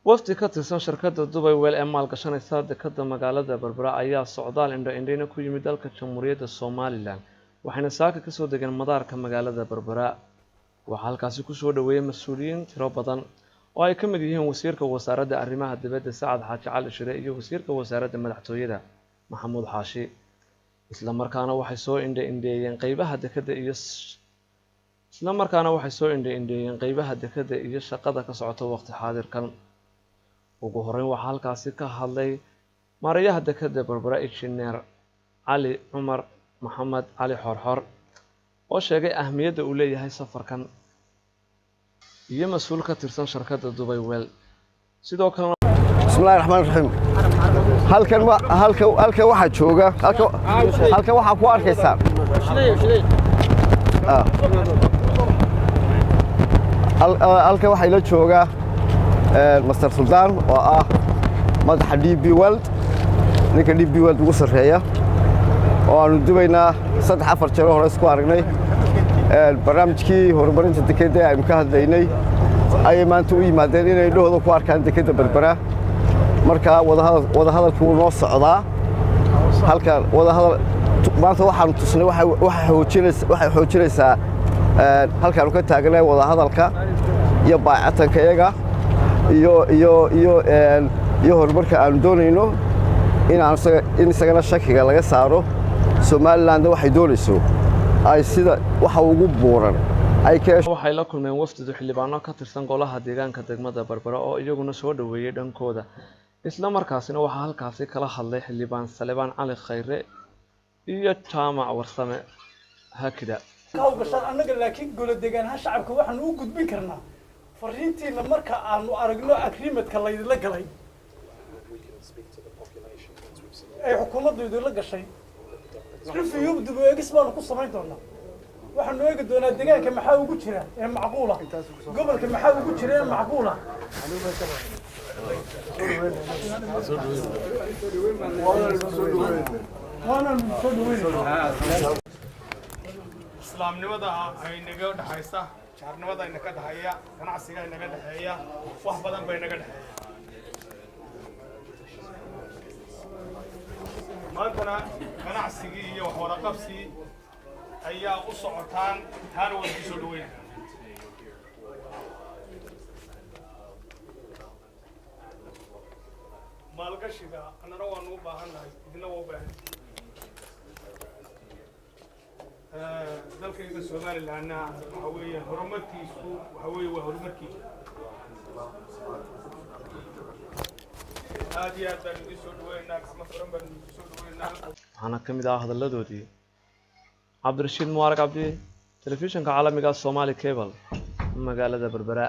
wafdi ka tirsan shirkadda Dubai Well ee maalgashanaysa dekedda magaalada Berbera ayaa socdaal indho-indheyna ku yimid dalka Jamhuuriyadda Somaliland waxayna saaka ka soo degeen madaarka magaalada Berbera waxaa halkaasi ku soo dhaweeyay mas'uuliyiin tiro badan oo ay ka mid yihiin wasiirka wasaaradda arrimaha dibadda Saacad Xaaji Cali Shire iyo wasiirka wasaaradda madaxtooyada Maxamuud Xaashi isla markaana waxay soo indho-indheeyeen qaybaha dekedda iyo shaqada ka socota waqti xaadirkan ugu horeyn waxaa halkaasi ka hadlay maarayaha dekedda Berbera Engineer Cali Cumar Maxamed Cali Xorxor oo sheegay ahmiyadda uu leeyahay safarkan iyo mas'uul ka tirsan shirkadda Dubai Well sidoo kale bismillaahir rahmaanir rahiim halkan waxa jooga halkan waxa ku arkaysaa halkan waxa ila jooga Master Sultan oo ah madaxa DP World ninka DP World ugu sareeya oo aanu dubaynaa 3-4 jeer hore isku aragnay barnaamijkii horumarinta dekedda aynu ka hadlaynay ay maanta u yimaadeen inay dhooda ku arkaan dekedda Berbera marka wada hadalku noo socdaa halkan wada hadal maanta waxaan tusnay waxa xoojinaysaa halkan ka taagnaa wada hadalka iyo baacatanka iyaga iyo horumarka aan doonayno in isagana shakiga laga saaro Somaliland waxay doonayso ay sida waxa ugu buuran ay waxay la kulmeen wafdidu xildhibaano ka tirsan golaha deegaanka degmada Berbera oo iyaguna soo dhaweeyay dhankooda isla markaasina waxa halkaasi kala hadlay xildhibaan Salebaan Cali Khayre iyo Jaamac Warsame Hakida kawgashan anaga laakiin golo deegaanaha shacabka waxaan u gudbin karnaa fariintiina marka aanu aragno agreementka la idin la galay ay xukuumaddu idin la gashay rifiyub dib u eegis baan ku samayn doonaa waxaan eegi doonaa deegaanka maxaa ugu jira ee macquul ah gobolka maxaa ugu jira ee macquul ah islaamnimada ay naga dhaxaysa jaarnimada ay naga dhaxaya ganacsiga ay naga dhaxeeya wax badan bay naga dhaxeeya maantana ganacsigii iyo wax wada qabsi ayaa u socotaan taana wada ku soo dhaweyn maalgashiga annana waanu u baahannahay idina waa u baahan dalkayga Somalilandna waxa weeye horumarkiisu waxa weeye waa horumarkiisa aad iyo aad baan idin soo dhaweynaa gacmo furan baan idin soo dhaweynaa waxaana ka mid ah hadaladoodii Cabdirashiid Mubarak Cabdi telefishinka caalamiga Somali Cable magaalada Berbera